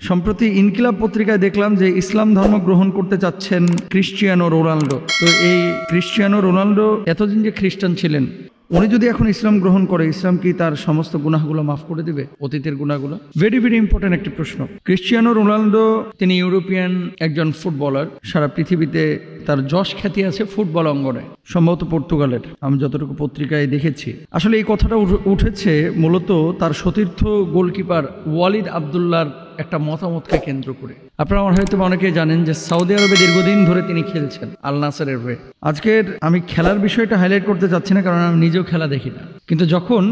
সম্প্রতি ইনকিলাব পত্রিকায় দেখলাম যে ইসলাম ধর্ম গ্রহণ করতে চাচ্ছেন ক্রিশ্চিয়ানো রোনাল্ডো। তো এই ক্রিশ্চিয়ানো রোনাল্ডো এতদিন যে খ্রিস্টান ছিলেন, উনি যদি এখন ইসলাম গ্রহণ করে, ইসলাম কি তার সমস্ত গুনাহগুলো মাফ করে দিবে, অতীতের গুনাহগুলো? ভেরি ভেরি ইম্পর্টেন্ট একটি প্রশ্ন। ক্রিশ্চিয়ানো রোনাল্ডো তিনি ইউরোপিয়ান একজন ফুটবলার, সারা পৃথিবীতে তার যশ খ্যাতি আছে ফুটবল অঙ্গনে, সম্ভবত পর্তুগালের, আমি যতটুকু পত্রিকায় দেখেছি। আসলে এই কথাটা উঠেছে মূলত তার সতীর্থ গোলকিপার ওয়ালিদ আবদুল্লাহর একটা মতামতকে কেন্দ্র করে। আপনারা হয়তো অনেকেই জানেন যে সৌদি আরবে দীর্ঘদিন ধরে তিনি খেলছেন আল নাসেরের হয়ে। আজকের আমি খেলার বিষয়টা হাইলাইট করতে চাচ্ছি না, কারণ আমি নিজেও খেলা দেখি না, কিন্তু যখন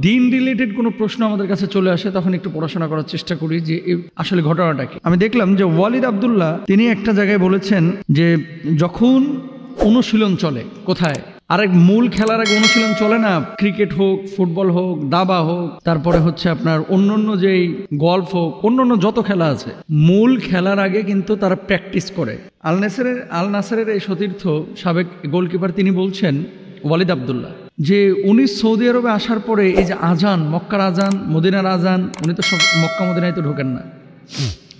দিন রিলেটেড কোনো প্রশ্ন আমাদের কাছে চলে আসে তখন একটু পড়াশোনা করার চেষ্টা করি যে আসলে ঘটনাটা কি। আমি দেখলাম যে ওয়ালিদ আবদুল্লাহ তিনি একটা জায়গায় বলেছেন যে যখন অনুশীলন চলে, কোথায় আরেক মূল খেলার আগে অনুশীলন চলে না, ক্রিকেট হোক, ফুটবল হোক, দাবা হোক, তারপরে হচ্ছে আপনার অন্যান্য যেই গল্ফ হোক, অন্যান্য যত খেলা আছে, মূল খেলার আগে কিন্তু তারা প্র্যাকটিস করে। আল নাসেরের এই সতীর্থ সাবেক গোলকিপার তিনি বলছেন, ওয়ালিদ আবদুল্লাহ, যে উনি সৌদি আরবে আসার পরে এই যে আজান, মক্কার আজান, মদিনার আজান, উনি তো সব মক্কা মদিনায় তো ঢোকেন না,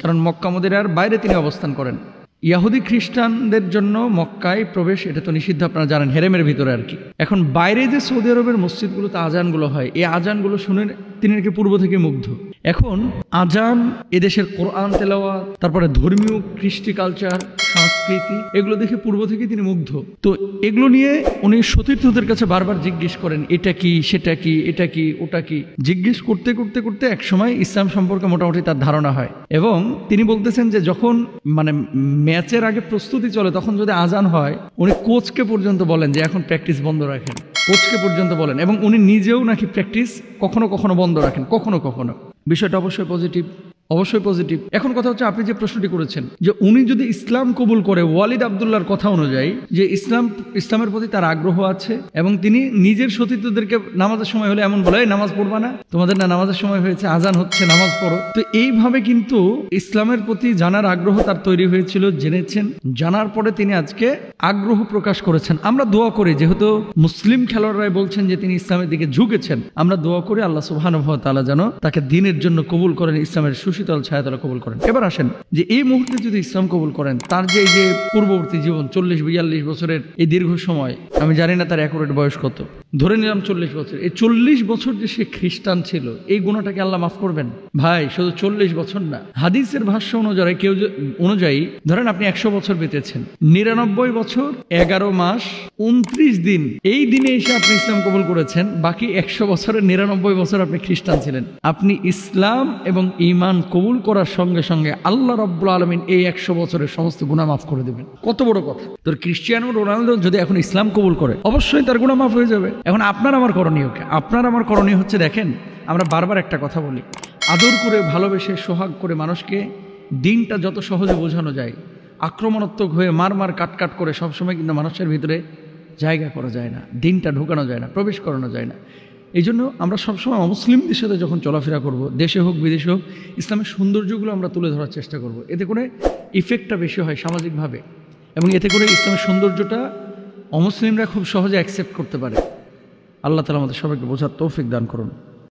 কারণ মক্কা মদিনার বাইরে তিনি অবস্থান করেন। ইয়াহুদি খ্রিস্টানদের জন্য মক্কায় প্রবেশ এটা তো নিষিদ্ধ, আপনারা জানেন, হেরেমের ভিতরে আর কি। এখন বাইরে যে সৌদি আরবের মসজিদগুলোতে আজানগুলো হয়, এই আজানগুলো শুনে তিনি নাকি পূর্ব থেকে মুগ্ধ। এখন আজান, এদেশের কোরআন তেলাওয়াত, তারপরে ধর্মীয় কৃষ্টি কালচার, সংস্কৃতি, এগুলো দেখে পূর্ব থেকে তিনি মুগ্ধ। তো এগুলো নিয়ে উনি সতীর্থদের কাছে বারবার জিজ্ঞেস করেন, এটা কি, সেটা কি, এটা কি, ওটা কি, জিজ্ঞেস করতে করতে করতে একসময় ইসলাম সম্পর্কে মোটামুটি তার ধারণা হয়। এবং তিনি বলতেছেন যে যখন মানে ম্যাচের আগে প্রস্তুতি চলে, তখন যদি আজান হয়, উনি কোচকে পর্যন্ত বলেন যে এখন প্র্যাকটিস বন্ধ রাখেন, কোচকে পর্যন্ত বলেন, এবং উনি নিজেও নাকি প্র্যাকটিস কখনো কখনো বন্ধ রাখেন, কখনো কখনো। বিষয়টা অবশ্যই পজিটিভ, অবশ্যই পজিটিভ। এখন কথা হচ্ছে, আপনি যে প্রশ্নটি করেছেন যে উনি যদি ইসলাম কবুল করে, ওয়ালিদ আবদুল্লাহর কথা অনুযায়ী যে ইসলামের প্রতি তার আগ্রহ আছে, এবং তিনি নিজের সতীর্থদেরকে নামাজের সময় হলে এমন বলে, নামাজ পড়বা না, তোমাদের না নামাজের সময় হয়েছে, আজান হচ্ছে, নামাজ পড়ো। তো এইভাবে কিন্তু ইসলামের প্রতি জানার আগ্রহ তার তৈরি হয়েছিল, জেনেছেন, জানার পরে তিনি আজকে আগ্রহ প্রকাশ করেছেন। আমরা দোয়া করি, যেহেতু মুসলিম খেলোয়াড়রাই বলছেন যে তিনি ইসলামের দিকে ঝুঁকেছেন, আমরা দোয়া করি আল্লাহ সুবহানাহু ওয়া তাআলা যেন তাকে দ্বীনের জন্য কবুল করেন, ইসলামের সুশীতল ছায়াতলে কবুল করেন। এবার আসেন যে এই মুহূর্তে যদি ইসলাম কবুল করেন, তার যে এই যে পূর্ববর্তী জীবন 40-42 বছরের এই দীর্ঘ সময়, আমি জানি না তার অ্যাকুরেট বয়স কত, ধরে নিলাম 40 বছর, এই 40 বছর যে সে খ্রিস্টান ছিল, এই গুণাটাকে আল্লাহ মাফ করবেন? ভাই, শুধু 40 বছর না, হাদিসের ভাষ্য অনুযায়ী ধরেন আপনি 100 বছর বেঁচেছেন, 99 বছর 11 মাস 29 দিন, এই দিনে এসে আপনি ইসলাম কবুল করেছেন, বাকি 100 বছরের 99 বছর আপনি খ্রিস্টান ছিলেন। আপনি ইসলাম এবং ঈমান কবুল করার সঙ্গে সঙ্গে আল্লাহ রাব্বুল আলামিন এই 100 বছরের সমস্ত গুনাহ মাফ করে দেবেন। কত বড় কথা! তোর ক্রিশ্চিয়ানো রোনাল্ডো যদি এখন ইসলাম কবুল করে, অবশ্যই তার গুনাহ মাফ হয়ে যাবে। এখন আপনার আমার করণীয় কি? আপনার আমার করণীয় হচ্ছে, দেখেন, আমরা বারবার একটা কথা বলি, আদর করে, ভালোবেসে, সোহাগ করে মানুষকে দিনটা যত সহজে বোঝানো যায়, আক্রমণাত্মক হয়ে মার কাট করে সবসময় কিন্তু মানুষের ভিতরে জায়গা করা যায় না, দিনটা ঢোকানো যায় না, প্রবেশ করানো যায় না। এই জন্য আমরা সবসময় অমুসলিমদের সাথে যখন চলাফেরা করব, দেশে হোক বিদেশে হোক, ইসলামের সৌন্দর্যগুলো আমরা তুলে ধরার চেষ্টা করব। এতে করে ইফেক্টটা বেশি হয় সামাজিকভাবে, এবং এতে করে ইসলামের সৌন্দর্যটা অমুসলিমরা খুব সহজে অ্যাকসেপ্ট করতে পারে। আল্লাহ তাআলা আমাদের সবাইকে বোঝার তৌফিক দান করুন।